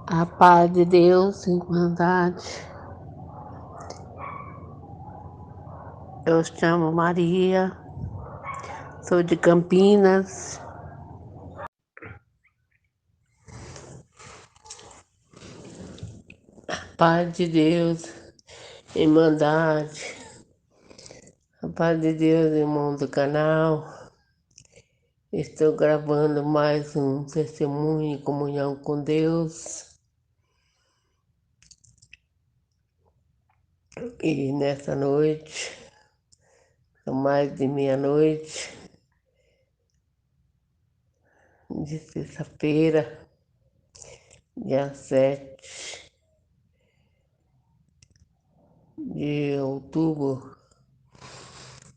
A paz de Deus, Irmandade. Eu chamo Maria, sou de Campinas. Paz de Deus, Irmandade. A paz de Deus, irmão do canal. Estou gravando mais um testemunho em comunhão com Deus. E nessa noite, são mais de meia-noite, de sexta-feira, dia 7 de outubro.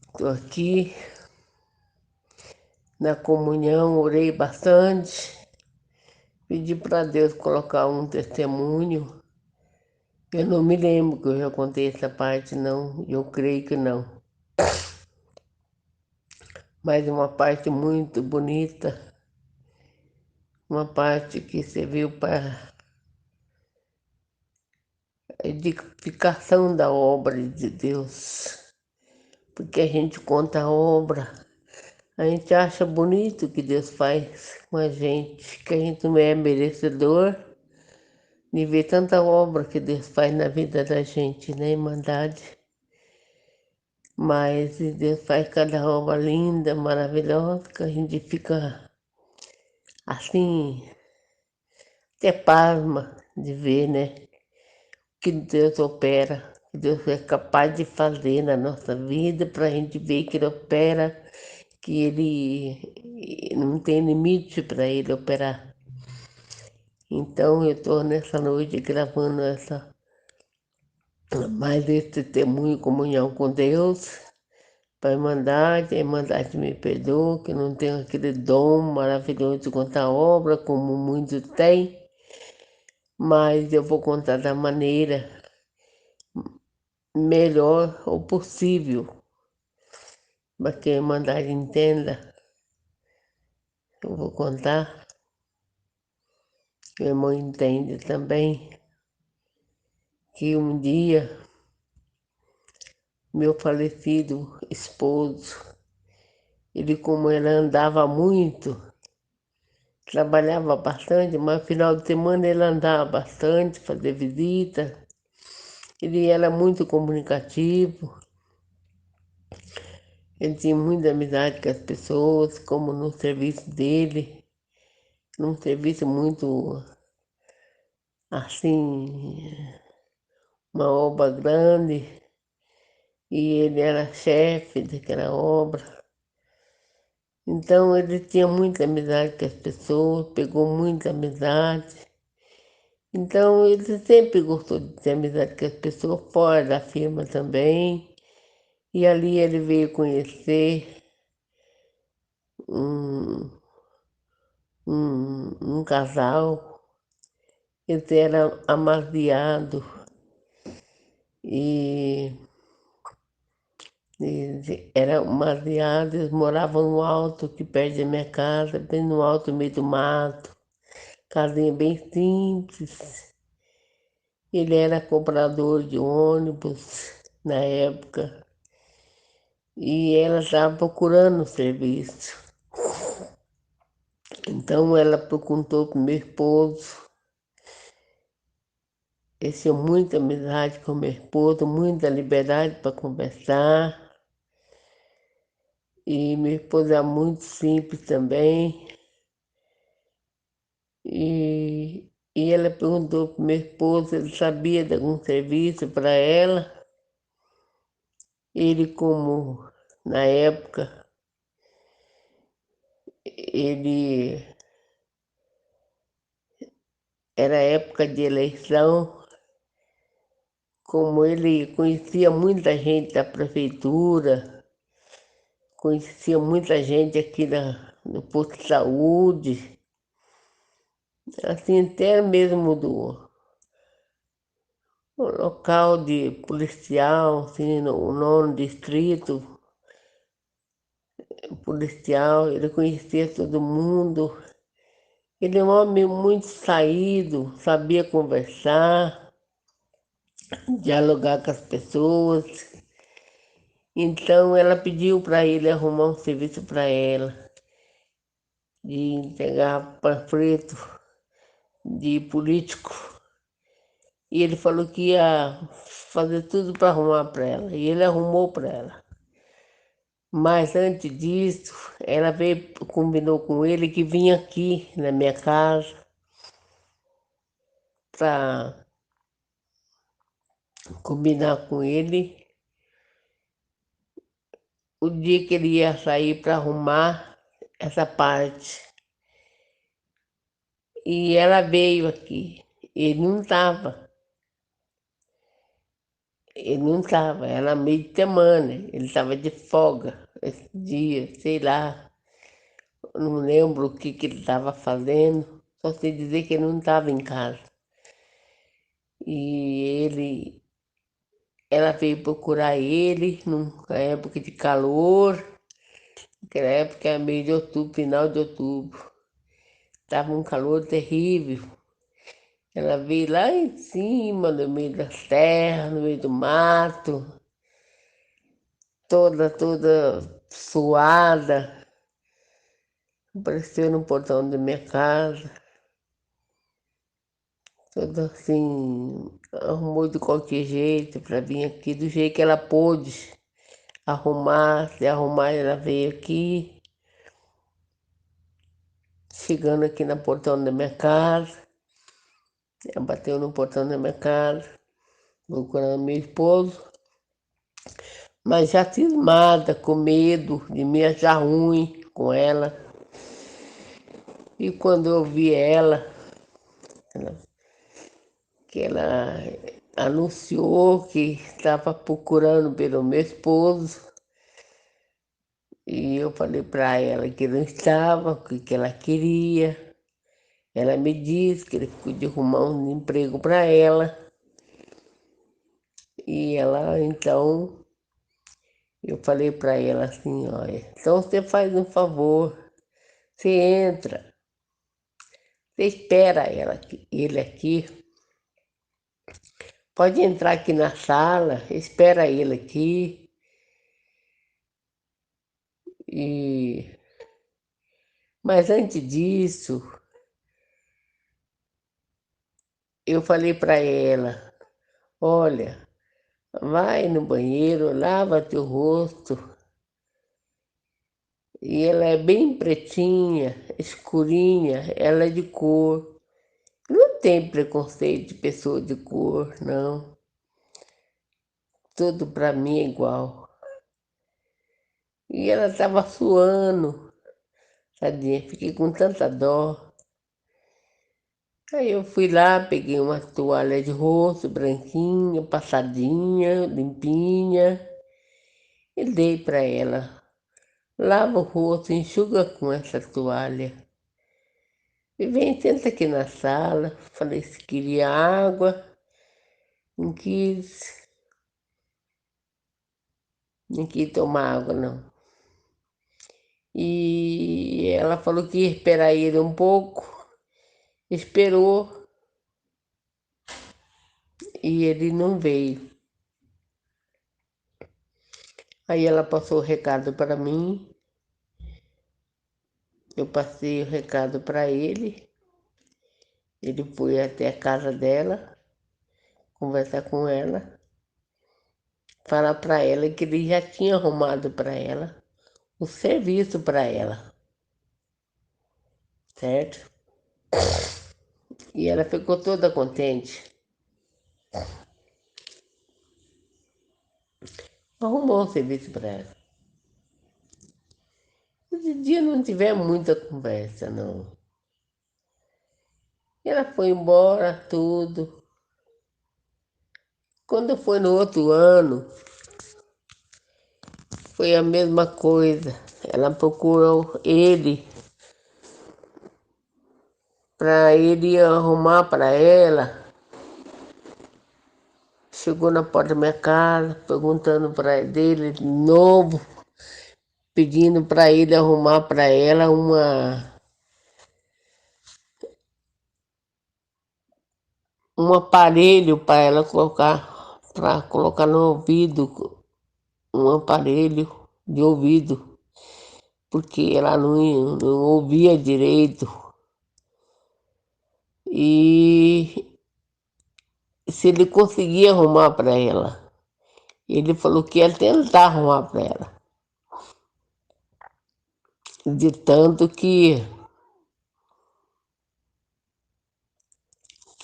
Estou aqui na comunhão, orei bastante, pedi para Deus colocar um testemunho. Eu não me lembro que eu já contei essa parte, não, eu creio que não. Mas uma parte muito bonita, uma parte que serviu para a edificação da obra de Deus. Porque a gente conta a obra, a gente acha bonito o que Deus faz com a gente, que a gente não é merecedor de ver tanta obra que Deus faz na vida da gente, né, Irmandade? Mas Deus faz cada obra linda, maravilhosa, que a gente fica assim, até pasma de ver, né? Que Deus opera, que Deus é capaz de fazer na nossa vida, para a gente ver que Ele opera, que Ele não tem limite para Ele operar. Então eu estou nessa noite gravando mais esse testemunho em comunhão com Deus, para a Irmandade me perdoa, que eu não tenho aquele dom maravilhoso de contar obra, como muitos têm, mas eu vou contar da maneira melhor ou possível, para que a Irmandade entenda. Eu vou contar, que o irmão entende também, que um dia meu falecido esposo, como ele andava muito, trabalhava bastante, mas no final de semana ele andava bastante, fazer visita. Ele era muito comunicativo, ele tinha muita amizade com as pessoas, como no serviço dele, num serviço muito, assim, uma obra grande, e ele era chefe daquela obra. Então ele tinha muita amizade com as pessoas, pegou muita amizade. Então ele sempre gostou de ter amizade com as pessoas, fora da firma também. E ali ele veio conhecer um, um casal. Eles eram amaziados e, eram amaziados, eles moravam no alto, aqui perto da minha casa, bem no alto, no meio do mato. Casinha bem simples. Ele era cobrador de ônibus na época e ela estava procurando serviço. Então ela perguntou para o meu esposo. Ele tinha muita amizade com meu esposo, muita liberdade para conversar. E meu esposo era muito simples também. E ela perguntou para o meu esposo se ele sabia de algum serviço para ela. Ele, como na época, ele era época de eleição, como ele conhecia muita gente da prefeitura, conhecia muita gente aqui no posto de saúde, assim, até mesmo do local de policial, assim, no nono distrito policial, ele conhecia todo mundo Ele é um homem muito saído, sabia conversar, dialogar com as pessoas. Então ela pediu para ele arrumar um serviço para ela, de entregar panfleto de político. E ele falou que ia fazer tudo para arrumar para ela. E ele arrumou para ela. Mas antes disso, ela veio, combinou com ele que vinha aqui na minha casa para combinar com ele o dia que ele ia sair para arrumar essa parte. E ela veio aqui. Ele não estava. Ele não estava, era meio de semana, ele estava de folga esse dia, sei lá, não lembro o que ele estava fazendo, só sei dizer que ele não estava em casa. E ela veio procurar ele numa época de calor, naquela época era meio de outubro, final de outubro. Estava um calor terrível. Ela veio lá em cima, no meio das terras, no meio do mato, toda suada. Apareceu no portão da minha casa, toda assim, arrumou de qualquer jeito para vir aqui, do jeito que ela pôde arrumar, se arrumar, ela veio aqui, chegando aqui no portão da minha casa, ela bateu no portão da minha casa, procurando meu esposo, mas já cismada, com medo de me achar ruim com ela. E quando eu vi que ela anunciou que estava procurando pelo meu esposo, e eu falei para ela que não estava, o que ela queria. Ela me disse que ele podia arrumar um emprego para ela. E ela, então, eu falei para ela assim, olha, então você faz um favor, você entra, você espera ele aqui, pode entrar aqui na sala, espera ele aqui. E mas antes disso, eu falei para ela, olha, vai no banheiro, lava teu rosto. E ela é bem pretinha, escurinha, ela é de cor. Não tem preconceito de pessoa de cor, não. Tudo para mim é igual. E ela estava suando, tadinha, fiquei com tanta dó. Aí eu fui lá, peguei uma toalha de rosto branquinha, passadinha, limpinha, e dei para ela. Lava o rosto, enxuga com essa toalha. E vem, senta aqui na sala. Falei se queria água, não quis, não quis tomar água, não. E ela falou que ia esperar ele um pouco, esperou e ele não veio. Aí ela passou o recado para mim, eu passei o recado para ele foi até a casa dela, conversar com ela, falar para ela que ele já tinha arrumado para ela o serviço para ela, certo? E ela ficou toda contente. Arrumou o serviço para ela. Esse dia não tivemos muita conversa, não. Ela foi embora, tudo. Quando foi no outro ano, foi a mesma coisa. Ela procurou ele para ele arrumar para ela. Chegou na porta da minha casa, perguntando para dele de novo, pedindo para ele arrumar para ela um aparelho para colocar no ouvido, um aparelho de ouvido, porque ela não ouvia direito. E se ele conseguia arrumar para ela, ele falou que ia tentar arrumar para ela. De tanto que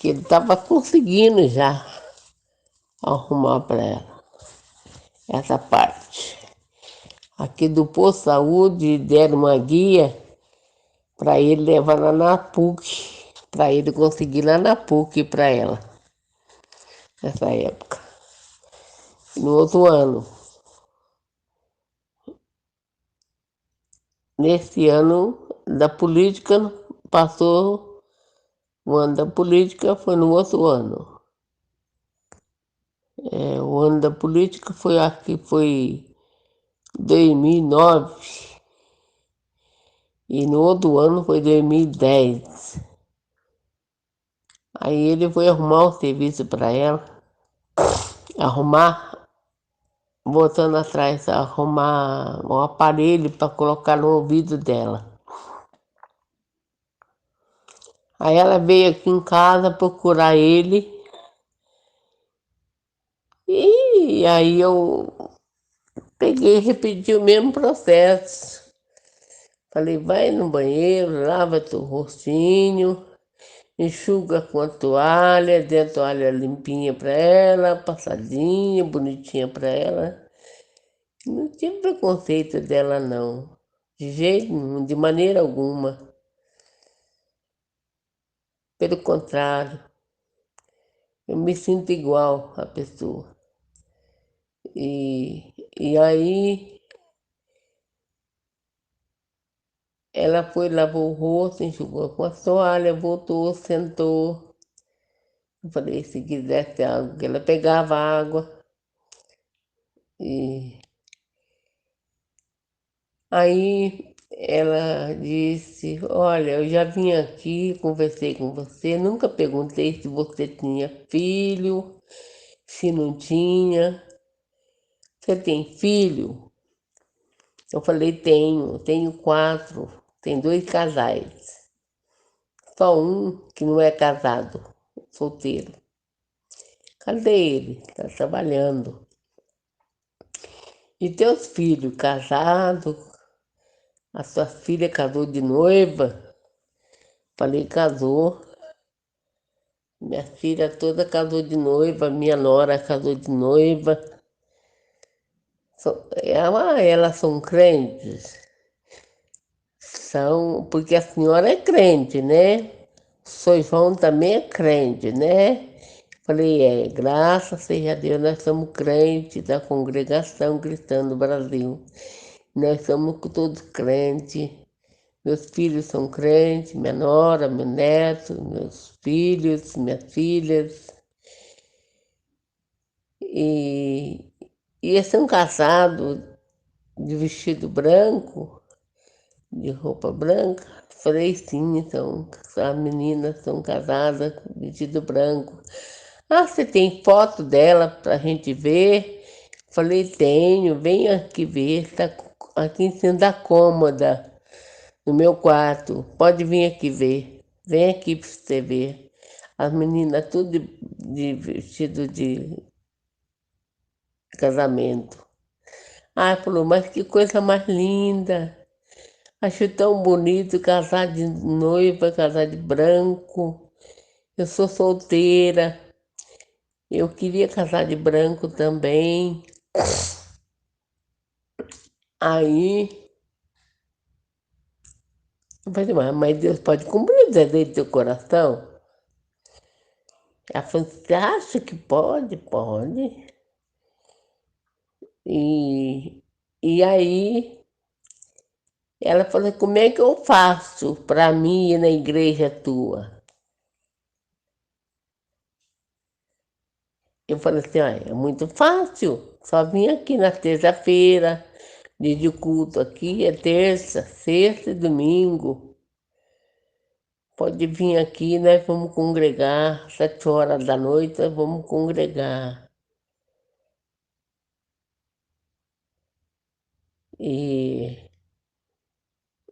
ele estava conseguindo já arrumar para ela essa parte. Aqui do posto de saúde deram uma guia para ele levar lá na PUC, para ele conseguir lá na PUC para ela, nessa época. No outro ano, nesse ano da política, passou o ano da política, foi no outro ano. O ano da política foi, acho que foi 2009, e no outro ano foi 2010. Aí ele foi arrumar um serviço para ela, arrumar, voltando atrás, arrumar um aparelho para colocar no ouvido dela. Aí ela veio aqui em casa procurar ele, e aí eu peguei e repeti o mesmo processo. Falei, vai no banheiro, lava teu rostinho, enxuga com a toalha, dê a toalha limpinha para ela, passadinha, bonitinha para ela. Não tinha preconceito dela, não. De jeito nenhum, de maneira alguma. Pelo contrário, eu me sinto igual à pessoa. E aí ela foi, lavou o rosto, enxugou com a toalha, voltou, sentou. Eu falei, se quisesse água, que ela pegava água. E aí ela disse, olha, eu já vim aqui, conversei com você, nunca perguntei se você tinha filho, se não tinha. Você tem filho? Eu falei, tenho 4, tem 2 casais. Só um que não é casado, solteiro. Cadê ele? Está trabalhando. E teus filhos casados? A sua filha casou de noiva? Falei, casou. Minha filha toda casou de noiva, minha nora casou de noiva. Elas são crentes? São, porque a senhora é crente, né? O seu João também é crente, né? Falei, graças seja a Deus, nós somos crentes da congregação cristã do Brasil. Nós somos todos crentes. Meus filhos são crentes, minha nora, meu neto, meus filhos, minhas filhas. E eles são casados de vestido branco, de roupa branca. Falei, sim, então, as meninas são casadas com vestido branco. Ah, você tem foto dela para a gente ver? Falei, tenho, vem aqui ver, está aqui em cima da cômoda, no meu quarto. Pode vir aqui ver. Vem aqui para você ver. As meninas tudo de vestido de casamento. Ah, falou, mas que coisa mais linda. Acho tão bonito casar de noiva, casar de branco. Eu sou solteira. Eu queria casar de branco também. Aí, eu falei, mas Deus pode cumprir o desejo do teu coração? Ela falou, você acha que pode? Pode. E aí, ela falou, como é que eu faço para mim ir na igreja tua? Eu falei assim, olha, é muito fácil, só vim aqui na terça-feira, dia de culto aqui é terça, sexta e domingo. Pode vir aqui, nós vamos congregar, 7 horas da noite, nós vamos congregar. E,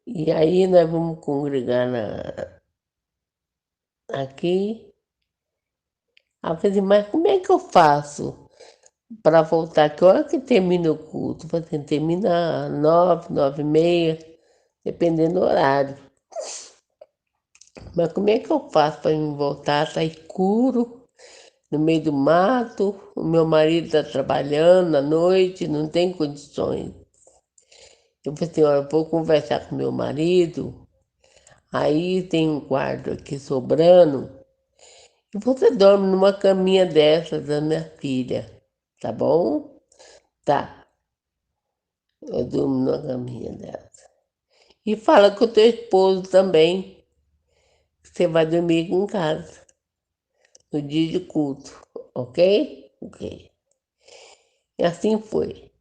e aí nós vamos congregar aqui. Ela falei, mas como é que eu faço para voltar? Que hora que termina o culto? Falei, assim, termina 9, 9h30, dependendo do horário. Mas como é que eu faço para me voltar? Está escuro, no meio do mato, o meu marido está trabalhando à noite, não tem condições. Eu falei assim, olha, eu vou conversar com meu marido, aí tem um quarto aqui sobrando, e você dorme numa caminha dessas da minha filha, tá bom? Tá, eu durmo numa caminha dessa. E fala com o teu esposo também, que você vai dormir aqui em casa, no dia de culto, ok? Ok. E assim foi.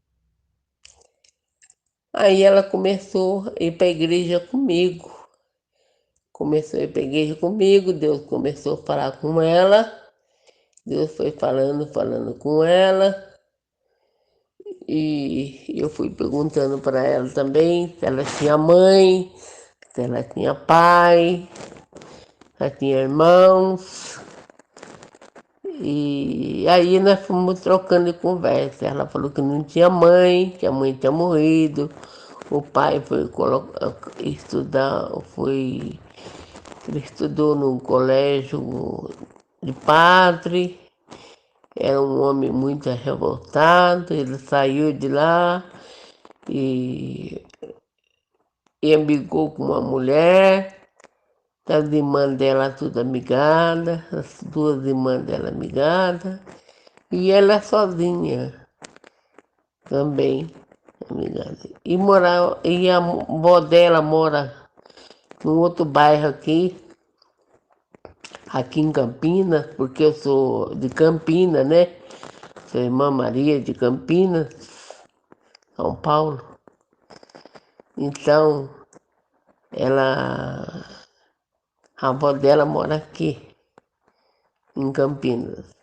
Aí ela começou a ir para a igreja comigo. Começou a ir para a igreja comigo, Deus começou a falar com ela. Deus foi falando, falando com ela, e eu fui perguntando para ela também se ela tinha mãe, se ela tinha pai, se ela tinha irmãos. E aí nós fomos trocando de conversa. Ela falou que não tinha mãe, que a mãe tinha morrido, o pai foi estudar, ele estudou no colégio de padre. Era um homem muito revoltado, ele saiu de lá e, e amigou com uma mulher, as irmãs dela tudo amigada, as duas irmãs dela amigadas, e ela sozinha também amigada. E a avó dela mora num outro bairro aqui em Campinas, porque eu sou de Campinas, né? Sou irmã Maria de Campinas, São Paulo. Então, ela, a avó dela mora aqui, em Campinas,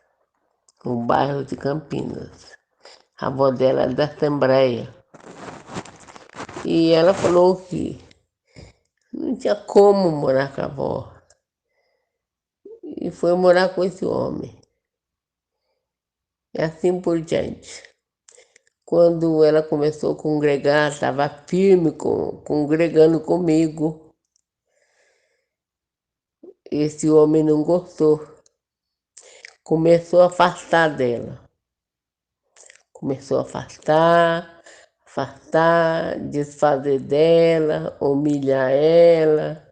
no bairro de Campinas. A avó dela é da Assembleia. E ela falou que não tinha como morar com a avó. E foi morar com esse homem. E assim por diante. Quando ela começou a congregar, estava firme, congregando comigo. Esse homem não gostou. Começou a afastar dela. Começou a afastar, desfazer dela, humilhar ela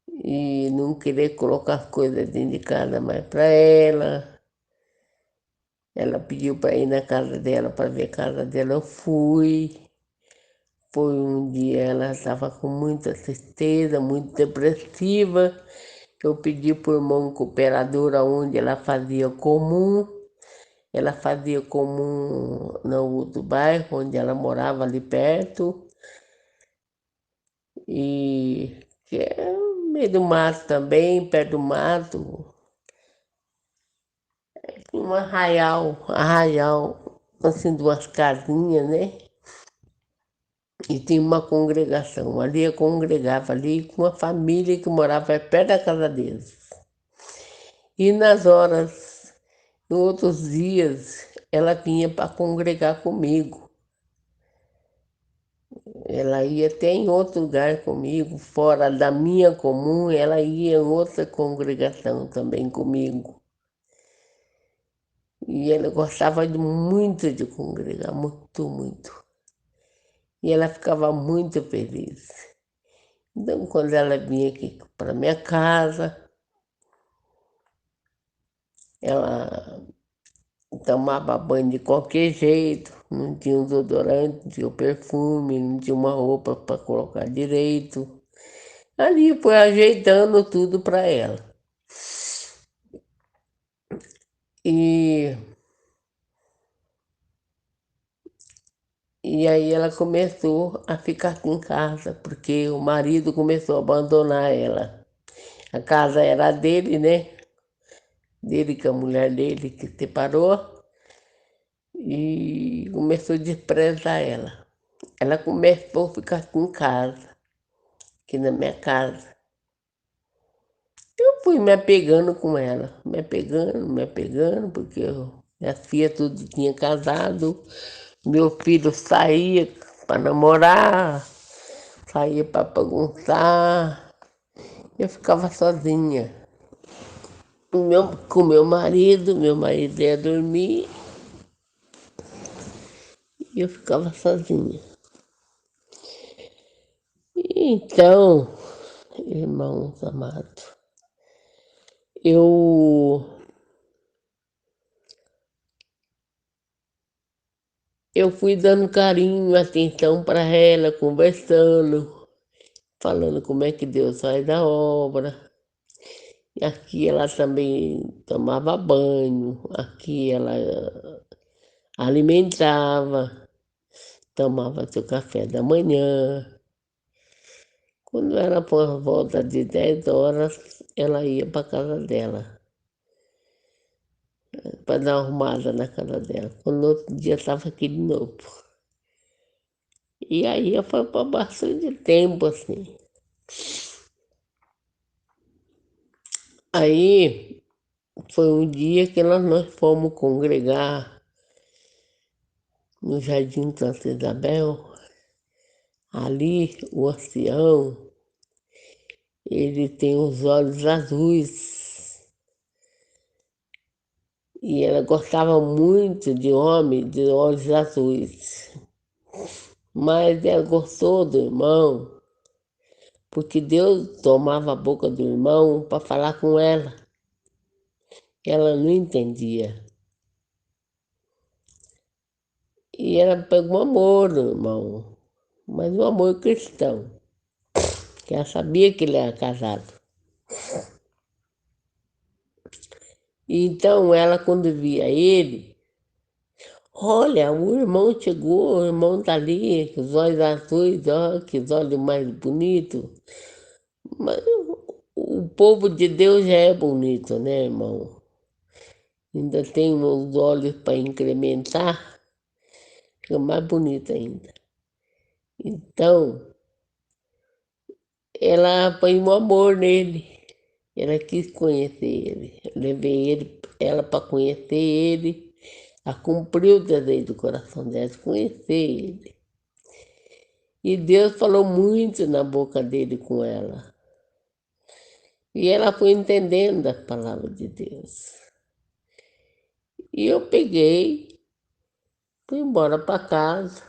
e não querer colocar as coisas dentro de casa mais para ela. Ela pediu para ir na casa dela, para ver a casa dela, eu fui. Foi um dia, ela estava com muita tristeza, muito depressiva. Eu pedi para o irmão cooperador onde ela fazia comum. Ela fazia comum no outro bairro, onde ela morava ali perto, e que é no meio do mato também, perto do mato, um arraial, assim, duas casinhas, né? E tinha uma congregação. Ali eu congregava ali com uma família que morava perto da casa deles. E nas horas, em outros dias, ela vinha para congregar comigo. Ela ia até em outro lugar comigo, fora da minha comum, ela ia em outra congregação também comigo. E ela gostava muito de congregar, muito, muito. E ela ficava muito feliz. Então, quando ela vinha aqui para minha casa, ela tomava banho de qualquer jeito, não tinha um desodorante, não tinha o perfume, não tinha uma roupa para colocar direito. Ali foi ajeitando tudo para ela. E, E aí ela começou a ficar aqui em casa, porque o marido começou a abandonar ela. A casa era dele, né? Dele com a mulher dele que separou e começou a desprezar ela. Ela começou a ficar aqui em casa, aqui na minha casa. Eu fui me apegando com ela, me apegando, porque minhas filhas tudo tinha casado, meu filho saía para namorar, saía para bagunçar, eu ficava sozinha. Com meu marido ia dormir e eu ficava sozinha. Então, irmãos amados, eu, eu fui dando carinho, atenção para ela, conversando, falando como é que Deus faz a obra. E aqui ela também tomava banho, aqui ela alimentava, tomava seu café da manhã. Quando era por volta de 10 horas, ela ia para casa dela, para dar uma arrumada na casa dela. Quando no outro dia estava aqui de novo. E aí foi para bastante tempo, assim. Aí foi um dia que nós fomos congregar no Jardim Santa Isabel. Ali, o ancião, ele tem os olhos azuis. E ela gostava muito de homem de olhos azuis. Mas ela gostou do irmão, porque Deus tomava a boca do irmão para falar com ela. Ela não entendia. E ela pegou amor do irmão, mas um amor cristão, que ela sabia que ele era casado. Então ela, quando via ele, olha, o irmão chegou, o irmão tá ali, com os olhos azuis, ó, que os olhos mais bonitos. Mas o povo de Deus já é bonito, né, irmão? Ainda tem os olhos para incrementar, fica mais bonito ainda. Então, ela põe um amor nele. Ela quis conhecer ele. Eu levei ela para conhecer ele. Ela cumpriu o desejo do coração dela, de conhecer ele. E Deus falou muito na boca dele com ela. E ela foi entendendo a palavra de Deus. E eu peguei, fui embora para casa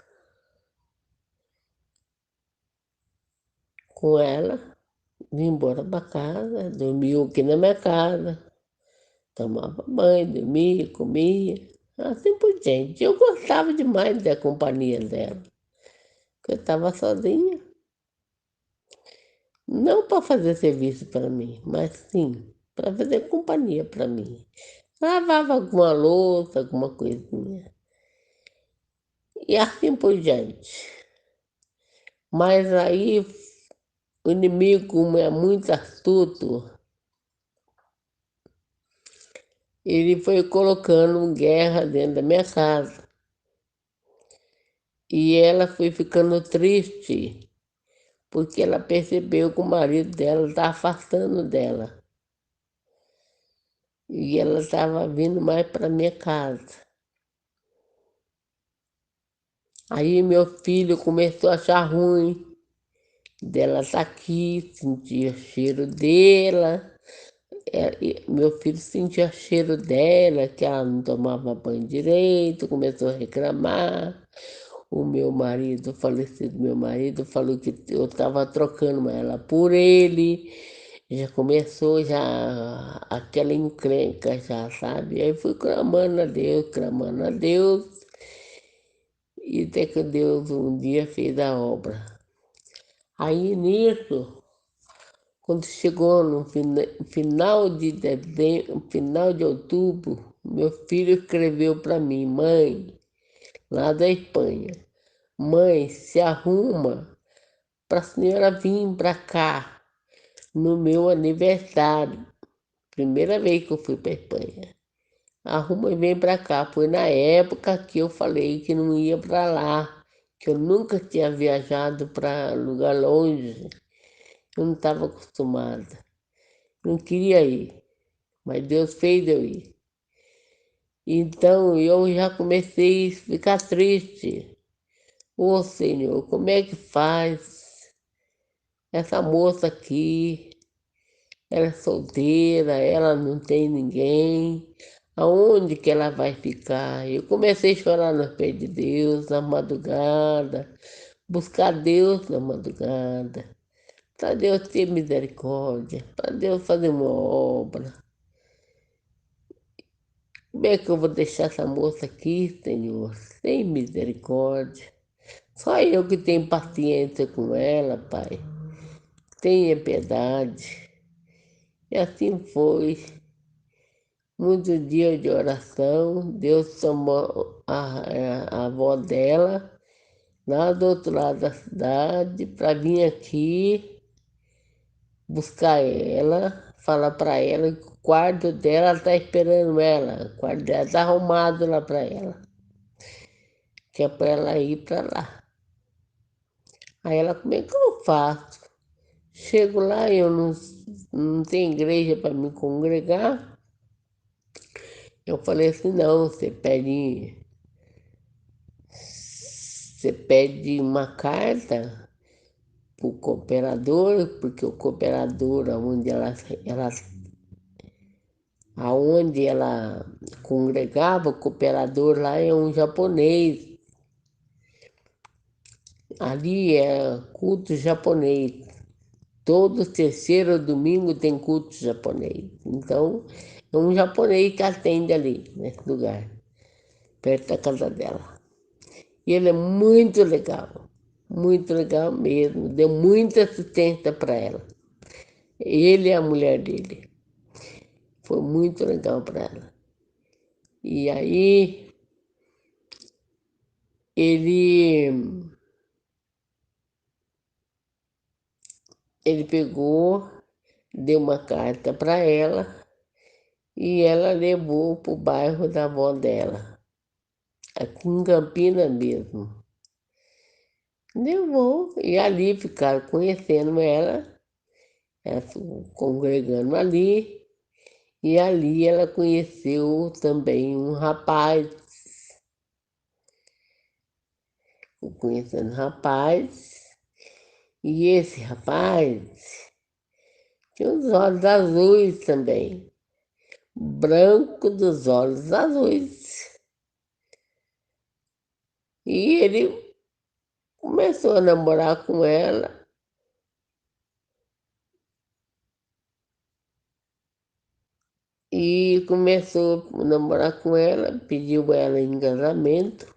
com ela, vim embora para casa, dormiu aqui na minha casa, tomava banho, dormia, comia, assim por diante. Eu gostava demais da companhia dela, porque eu estava sozinha. Não para fazer serviço para mim, mas sim para fazer companhia para mim. Lavava alguma louça, alguma coisinha. E assim por diante. Mas aí o inimigo, como é muito astuto, ele foi colocando guerra dentro da minha casa. E ela foi ficando triste, porque ela percebeu que o marido dela está afastando dela. E ela estava vindo mais para minha casa. Aí meu filho começou a achar ruim dela estar aqui, sentia cheiro dela. Meu filho sentia cheiro dela, que ela não tomava banho direito, começou a reclamar. O meu marido, o falecido meu marido, falou que eu estava trocando ela por ele. Já começou já aquela encrenca já, sabe? Aí fui clamando a Deus, e até que Deus um dia fez a obra. Aí nisso, quando chegou no final de dezembro, final de outubro, meu filho escreveu para mim, mãe, lá da Espanha. mãe, se arruma para a senhora vir para cá no meu aniversário. Primeira vez que eu fui para Espanha. Arruma e vem para cá. Foi na época que eu falei que não ia para lá, que eu nunca tinha viajado para lugar longe. Eu não estava acostumada. Não queria ir, mas Deus fez eu ir. Então eu já comecei a ficar triste. Ô Senhor, como é que faz? Essa moça aqui, ela é solteira, ela não tem ninguém. Aonde que ela vai ficar? Eu comecei a chorar nos pés de Deus na madrugada, buscar Deus na madrugada, para Deus ter misericórdia, para Deus fazer uma obra. Como é que eu vou deixar essa moça aqui, Senhor, sem misericórdia? Só eu que tenho paciência com ela, Pai. Tenha piedade. E assim foi. Muitos dias de oração, Deus chamou a avó dela, lá do outro lado da cidade, para vir aqui buscar ela, falar para ela que o quarto dela está esperando ela, o quarto dela está arrumado lá para ela, que é para ela ir para lá. Aí ela, como é que eu faço? Chego lá e eu não tenho igreja para me congregar. Eu falei assim, não, você pede uma carta para o cooperador, porque o cooperador, aonde ela congregava, o cooperador lá é um japonês. Ali é culto japonês. Todo terceiro domingo tem culto japonês. Então, é um japonês que atende ali, nesse lugar, perto da casa dela. E ele é muito legal mesmo. Deu muita assistência para ela. Ele e a mulher dele. Foi muito legal para ela. E aí, ele, ele pegou, deu uma carta para ela e ela levou para o bairro da avó dela, aqui em Campinas mesmo. Levou e ali ficaram conhecendo ela congregando ali, e ali ela conheceu também um rapaz, conhecendo um rapaz, e esse rapaz tinha os olhos azuis também, branco dos olhos azuis. E ele começou a namorar com ela, e começou a namorar com ela, pediu ela em casamento,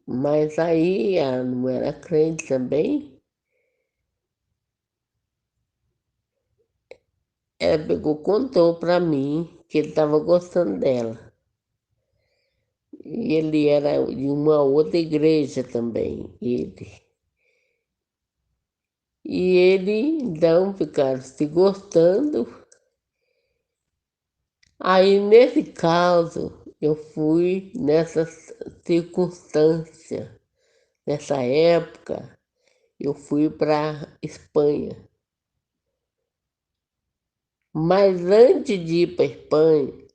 mas aí ela não era crente também. Ela pegou, contou para mim que ele estava gostando dela. E ele era de uma outra igreja também, ele. E ele, então, ficaram se gostando. Aí, nesse caso, eu fui nessa circunstância, nessa época, eu fui para Espanha. Mas antes de ir para Espanha,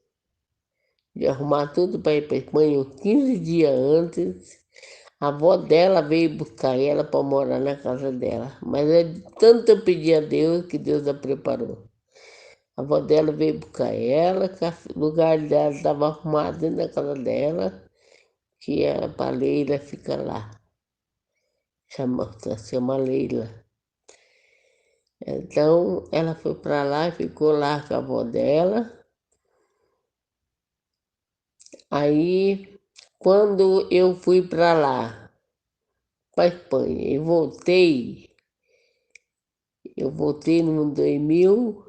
de arrumar tudo para ir para Espanha, uns 15 dias antes, a avó dela veio buscar ela para morar na casa dela. Mas é de tanto eu pedir a Deus que Deus a preparou. A avó dela veio buscar ela, que o lugar dela estava arrumado dentro da casa dela, que a baleira fica lá. Chama Leila. Então ela foi para lá, ficou lá com a avó dela. Aí, quando eu fui para lá, para Espanha, eu voltei no 2000,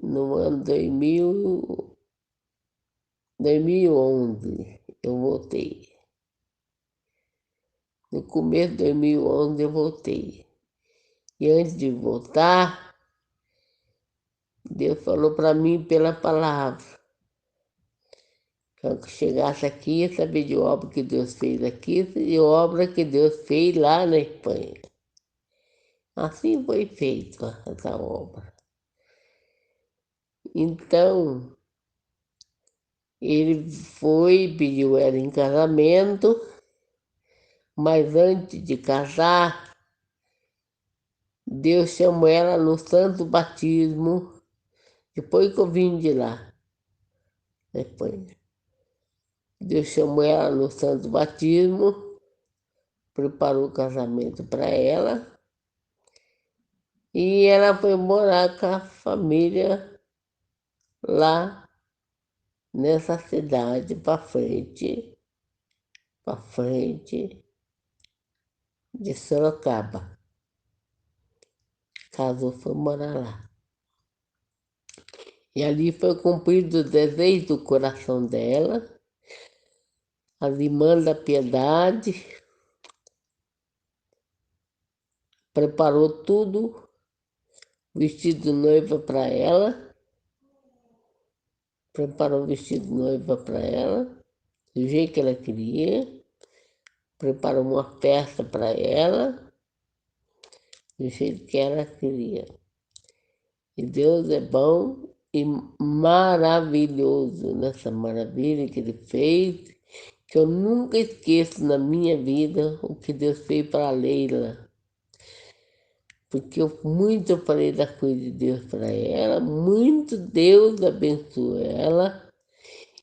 no ano 2011 eu voltei. No começo de 2011 eu voltei. E antes de voltar, Deus falou para mim pela palavra. Quando eu chegasse aqui, ia saber de obra que Deus fez aqui e obra que Deus fez lá na Espanha. Assim foi feita essa obra. Então, ele foi, pediu ela em casamento, mas antes de casar, Deus chamou ela no santo batismo, depois que eu vim de lá, na Espanha. Deus chamou ela no santo batismo, preparou o casamento para ela, e ela foi morar com a família lá nessa cidade para frente de Sorocaba. Casou, foi morar lá. E ali foi cumprido o desejo do coração dela, as irmãs da piedade, preparou tudo, vestido de noiva para ela, preparou o vestido de noiva para ela, do jeito que ela queria, preparou uma festa para ela, do jeito que ela queria. E Deus é bom e maravilhoso nessa maravilha que Ele fez, que eu nunca esqueço na minha vida o que Deus fez para a Leila. Porque eu muito falei da coisa de Deus para ela, muito Deus abençoou ela.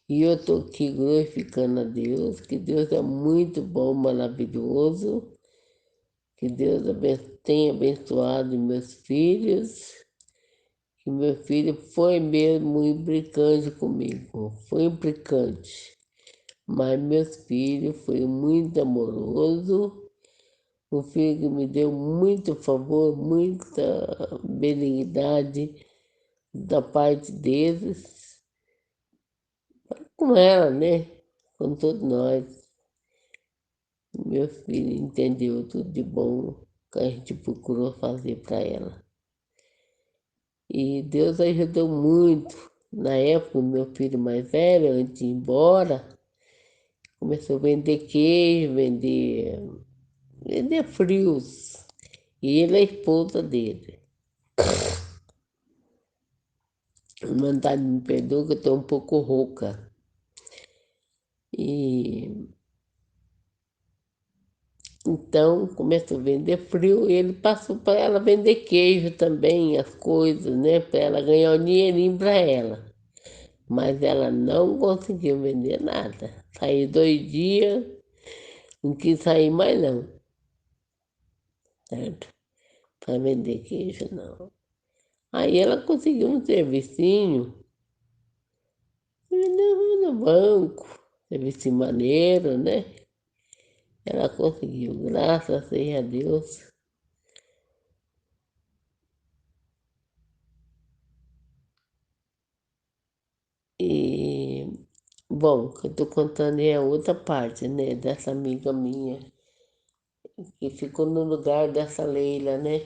E eu estou aqui glorificando a Deus, que Deus é muito bom, maravilhoso, que Deus tenha abençoado meus filhos, que meu filho foi mesmo implicante comigo, foi implicante, mas meus filhos foi muito amoroso, um filho que me deu muito favor, muita benignidade da parte deles, com ela, né? Com todos nós. Meu filho entendeu tudo de bom que a gente procurou fazer para ela. E Deus ajudou muito. Na época, o meu filho mais velho, antes de ir embora, começou a vender queijo, vender frios. E ele é a esposa dele. Mandar me perdoar que eu estou um pouco rouca. E então começou a vender frio e ele passou para ela vender queijo também, as coisas, né? Para ela ganhar um dinheirinho para ela. Mas ela não conseguiu vender nada. Saiu 2 dias, não quis sair mais não, certo? Para vender queijo, não. Aí ela conseguiu um servicinho no banco, serviço maneiro, né? Ela conseguiu, graças seja a Deus. E, bom, o que eu estou contando é a outra parte, né? Dessa amiga minha, que ficou no lugar dessa Leila, né?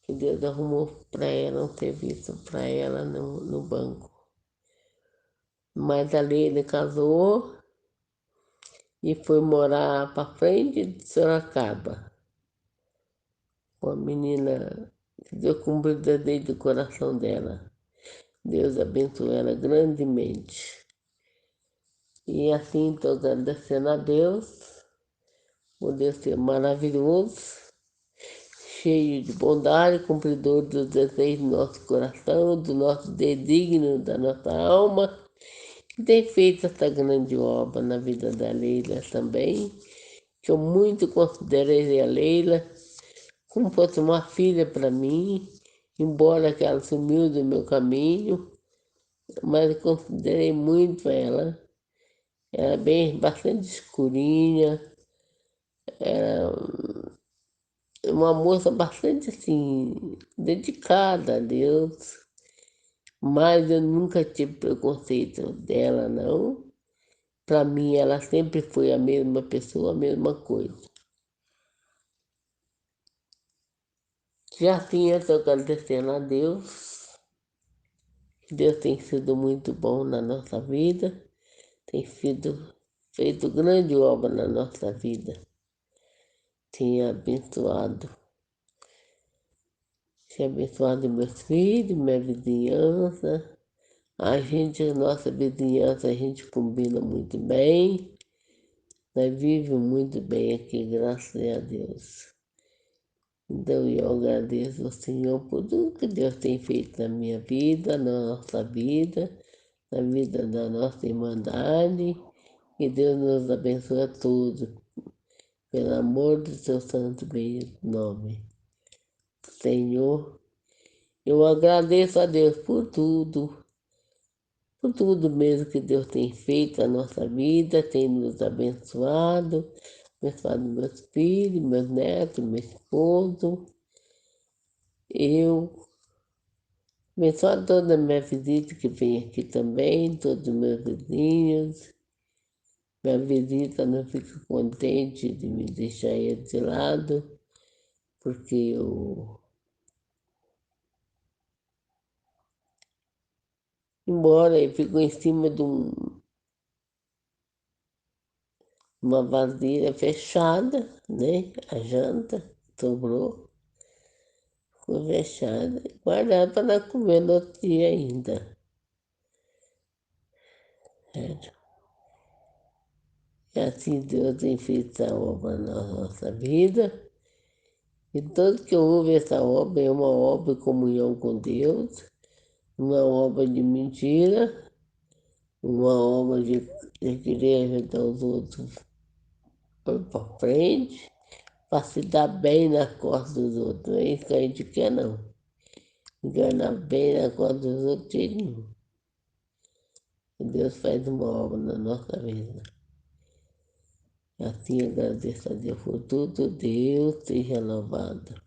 Que Deus arrumou para ela um serviço para ela no banco. Mas a Leila casou e foi morar para frente de Sorocaba. Uma menina que Deus cumpriu o desejo do coração dela. Deus abençoou ela grandemente. E assim estou agradecendo a Deus, por Deus ser maravilhoso, cheio de bondade, cumpridor dos desejos do nosso coração, do nosso desígnio, da nossa alma. E tem feito essa grande obra na vida da Leila também, que eu muito considerei a Leila como fosse uma filha para mim, embora que ela sumiu do meu caminho, mas eu considerei muito ela. Era bem, bastante escurinha, era uma moça bastante assim, dedicada a Deus. Mas eu nunca tive preconceito dela, não. Para mim, ela sempre foi a mesma pessoa, a mesma coisa. Já tinha estou agradecendo a Deus. Deus tem sido muito bom na nossa vida, tem sido feito grande obra na nossa vida. Tem abençoado meus filhos, minha vizinhança. Nossa vizinhança, a gente combina muito bem. Nós vivemos muito bem aqui, graças a Deus. Então eu agradeço ao Senhor por tudo que Deus tem feito na minha vida, na nossa vida, na vida da nossa irmandade. Que Deus nos abençoe a todos, pelo amor do seu santo bem nome. Senhor, eu agradeço a Deus por tudo mesmo que Deus tem feito na nossa vida, tem nos abençoado meus filhos, meus netos, meu esposo, eu, abençoado toda a minha visita que vem aqui também, todos os meus vizinhos. Minha visita não fico contente de me deixar ele de lado, porque embora ele ficou em cima de uma vasilha fechada, né? A janta sobrou, ficou fechada, guardada para comer no outro dia ainda. É. E assim Deus tem feito essa obra na nossa vida. E todo que ouve essa obra é uma obra de comunhão com Deus, uma obra de mentira, uma obra de querer ajudar os outros para frente, para se dar bem na costa dos outros. Não é isso que a gente quer, não. Enganar bem na costa dos outros, de jeito nenhum. Deus faz uma obra na nossa vida. Assim agradeço a Deus por tudo, Deus seja louvado.